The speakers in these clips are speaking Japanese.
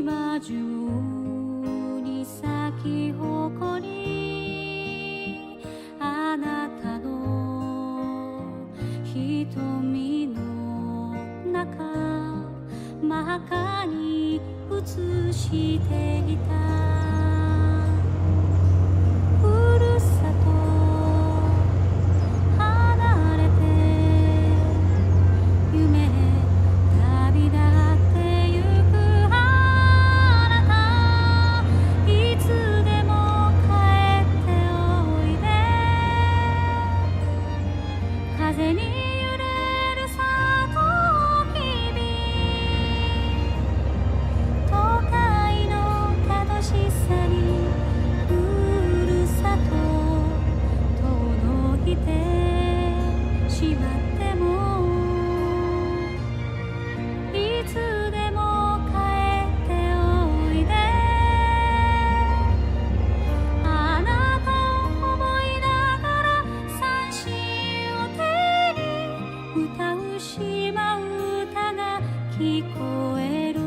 島中に咲き誇り、あなたの瞳の中真っ赤に映していた。ふるさと離れて夢旅立ってゆくあなた、いつでも帰っておいで。風に揺れるサトウキビ、都会の楽しさにふるさと届いてしまっても、いつでも帰っておいで。あなたを思いながら三振を手に歌う島唄が聞こえる。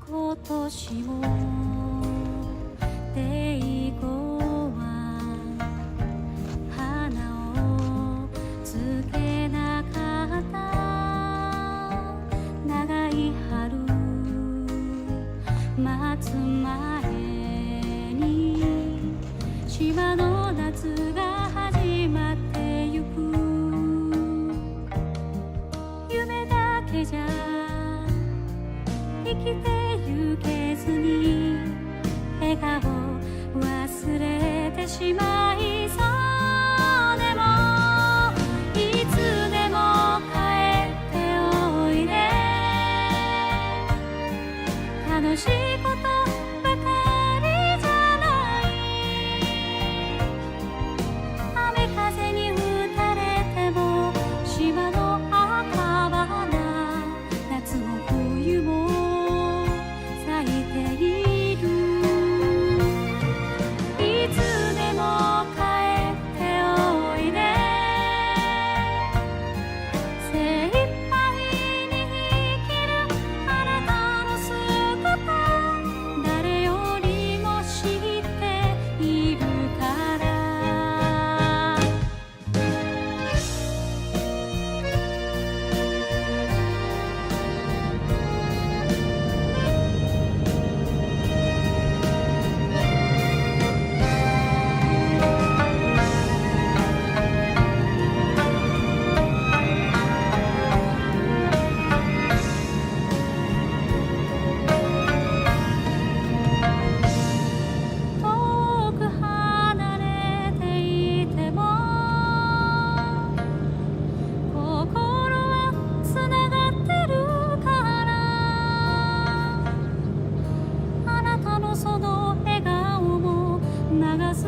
今年もデイゴは花をつけなかった。長い春待つ前に島の夏が始まってゆく。夢だけじゃ生きてゆけずに笑顔忘れてしまいそうでも、いつでも帰っておいで。楽しいことばかりじゃない、雨風に打たれても島の赤花、夏も冬も咲いている。いつでも帰っておいで。精一杯に生きるあなたの姿、誰よりも知っているから。遠く離れていても心はつながってるから、あなたのその笑顔も流す